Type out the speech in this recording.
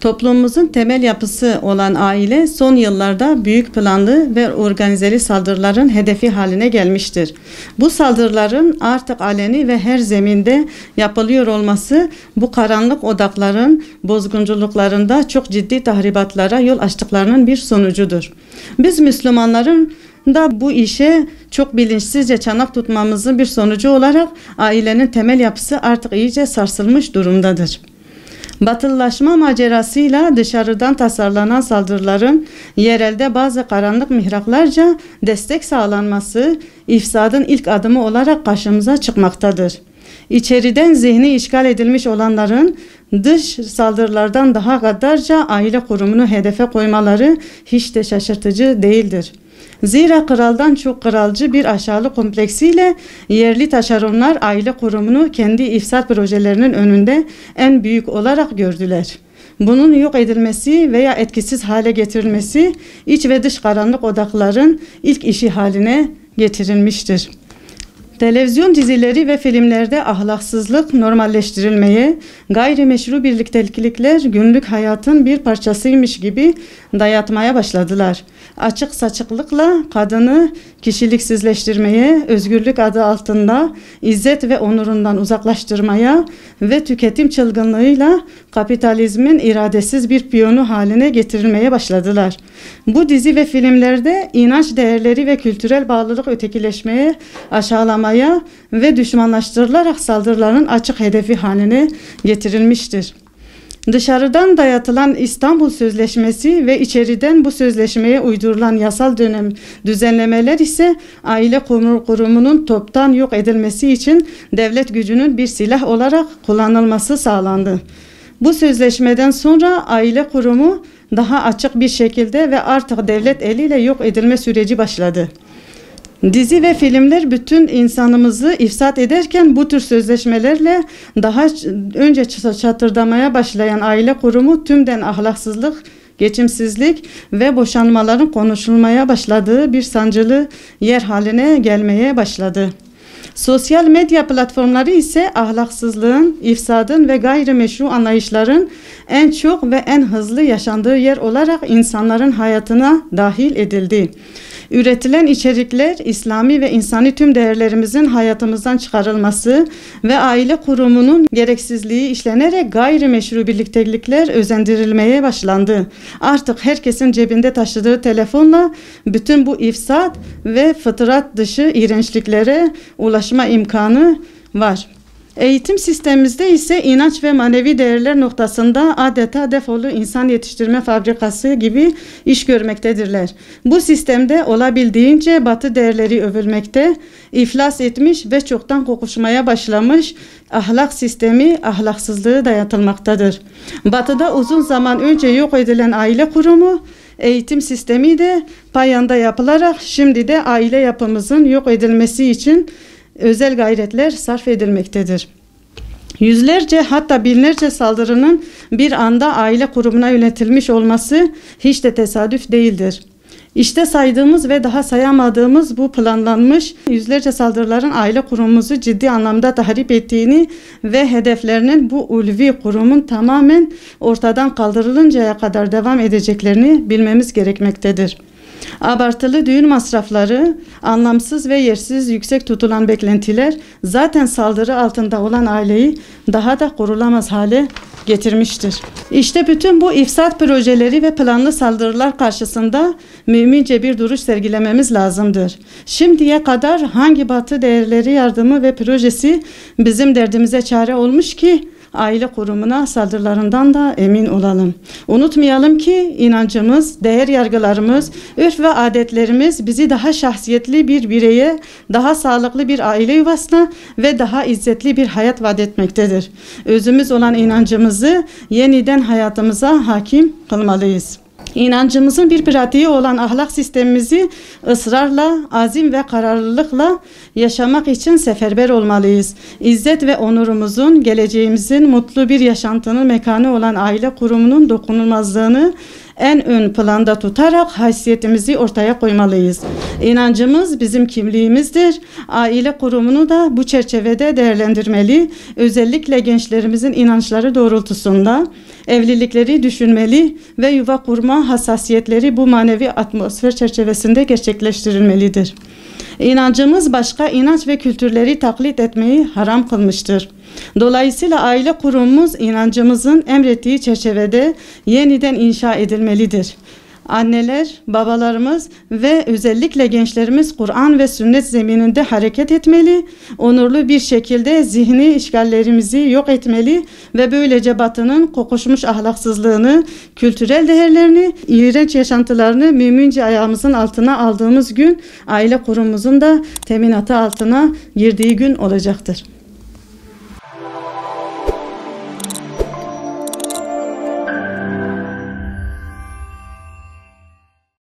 Toplumumuzun temel yapısı olan aile son yıllarda büyük planlı ve organizeli saldırıların hedefi haline gelmiştir. Bu saldırıların artık aleni ve her zeminde yapılıyor olması bu karanlık odakların bozgunculuklarında çok ciddi tahribatlara yol açtıklarının bir sonucudur. Biz Müslümanların da bu işe çok bilinçsizce çanak tutmamızın bir sonucu olarak ailenin temel yapısı artık iyice sarsılmış durumdadır. Batılılaşma macerasıyla dışarıdan tasarlanan saldırıların yerelde bazı karanlık mihraklarca destek sağlanması ifsadın ilk adımı olarak karşımıza çıkmaktadır. İçeriden zihni işgal edilmiş olanların dış saldırılardan daha gaddarca aile kurumunu hedefe koymaları hiç de şaşırtıcı değildir. Zira kraldan çok kralcı bir aşağılık kompleksiyle yerli taşeronlar aile kurumunu kendi ifsat projelerinin önünde en büyük olarak gördüler. Bunun yok edilmesi veya etkisiz hale getirilmesi iç ve dış karanlık odakların ilk işi haline getirilmiştir. Televizyon dizileri ve filmlerde ahlaksızlık normalleştirilmeye, gayrimeşru birliktelikler günlük hayatın bir parçasıymış gibi dayatmaya başladılar. Açık saçıklıkla kadını kişiliksizleştirmeye, özgürlük adı altında izzet ve onurundan uzaklaştırmaya ve tüketim çılgınlığıyla kapitalizmin iradesiz bir piyonu haline getirilmeye başladılar. Bu dizi ve filmlerde inanç değerleri ve kültürel bağlılık ötekileşmeye, aşağılamaya ve düşmanlaştırılarak saldırıların açık hedefi haline getirilmiştir. Dışarıdan dayatılan İstanbul Sözleşmesi ve içeriden bu sözleşmeye uydurulan yasal düzenlemeler ise aile kurumunun toptan yok edilmesi için devlet gücünün bir silah olarak kullanılması sağlandı. Bu sözleşmeden sonra aile kurumu daha açık bir şekilde ve artık devlet eliyle yok edilme süreci başladı. Dizi ve filmler bütün insanımızı ifsat ederken bu tür sözleşmelerle daha önce çatırdamaya başlayan aile kurumu tümden ahlaksızlık, geçimsizlik ve boşanmaların konuşulmaya başladığı bir sancılı yer haline gelmeye başladı. Sosyal medya platformları ise ahlaksızlığın, ifsadın ve gayrimeşru anlayışların en çok ve en hızlı yaşandığı yer olarak insanların hayatına dahil edildi. Üretilen içerikler İslami ve insani tüm değerlerimizin hayatımızdan çıkarılması ve aile kurumunun gereksizliği işlenerek gayrimeşru birliktelikler özendirilmeye başlandı. Artık herkesin cebinde taşıdığı telefonla bütün bu ifsat ve fıtrat dışı iğrençliklere ulaşma imkanı var. Eğitim sistemimizde ise inanç ve manevi değerler noktasında adeta defolu insan yetiştirme fabrikası gibi iş görmektedirler. Bu sistemde olabildiğince batı değerleri övülmekte, iflas etmiş ve çoktan kokuşmaya başlamış ahlak sistemi ahlaksızlığı dayatılmaktadır. Batıda uzun zaman önce yok edilen aile kurumu, eğitim sistemi de payanda yapılarak şimdi de aile yapımızın yok edilmesi için özel gayretler sarf edilmektedir. Yüzlerce hatta binlerce saldırının bir anda aile kurumuna yönetilmiş olması hiç de tesadüf değildir. İşte saydığımız ve daha sayamadığımız bu planlanmış yüzlerce saldırıların aile kurumumuzu ciddi anlamda tahrip ettiğini ve hedeflerinin bu ulvi kurumun tamamen ortadan kaldırılıncaya kadar devam edeceklerini bilmemiz gerekmektedir. Abartılı düğün masrafları, anlamsız ve yersiz yüksek tutulan beklentiler zaten saldırı altında olan aileyi daha da korulamaz hale getirmiştir. İşte bütün bu ifsat projeleri ve planlı saldırılar karşısında mümince bir duruş sergilememiz lazımdır. Şimdiye kadar hangi batı değerleri, yardımı ve projesi bizim derdimize çare olmuş ki aile kurumuna saldırılarından da emin olalım. Unutmayalım ki inancımız, değer yargılarımız, örf ve adetlerimiz bizi daha şahsiyetli bir bireye, daha sağlıklı bir aile yuvasına ve daha izzetli bir hayat vaat etmektedir. Özümüz olan inancımızı yeniden hayatımıza hakim kılmalıyız. İnancımızın bir pratiği olan ahlak sistemimizi ısrarla, azim ve kararlılıkla yaşamak için seferber olmalıyız. İzzet ve onurumuzun, geleceğimizin mutlu bir yaşantının mekanı olan aile kurumunun dokunulmazlığını en ön planda tutarak haysiyetimizi ortaya koymalıyız. İnancımız bizim kimliğimizdir. Aile kurumunu da bu çerçevede değerlendirmeli. Özellikle gençlerimizin inançları doğrultusunda evlilikleri düşünmeli ve yuva kurma hassasiyetleri bu manevi atmosfer çerçevesinde gerçekleştirilmelidir. İnancımız başka inanç ve kültürleri taklit etmeyi haram kılmıştır. Dolayısıyla aile kurumumuz inancımızın emrettiği çerçevede yeniden inşa edilmelidir. Anneler, babalarımız ve özellikle gençlerimiz Kur'an ve sünnet zemininde hareket etmeli, onurlu bir şekilde zihni işgallerimizi yok etmeli ve böylece Batı'nın kokuşmuş ahlaksızlığını, kültürel değerlerini, iğrenç yaşantılarını mümince ayağımızın altına aldığımız gün aile kurumumuzun da teminatı altına girdiği gün olacaktır.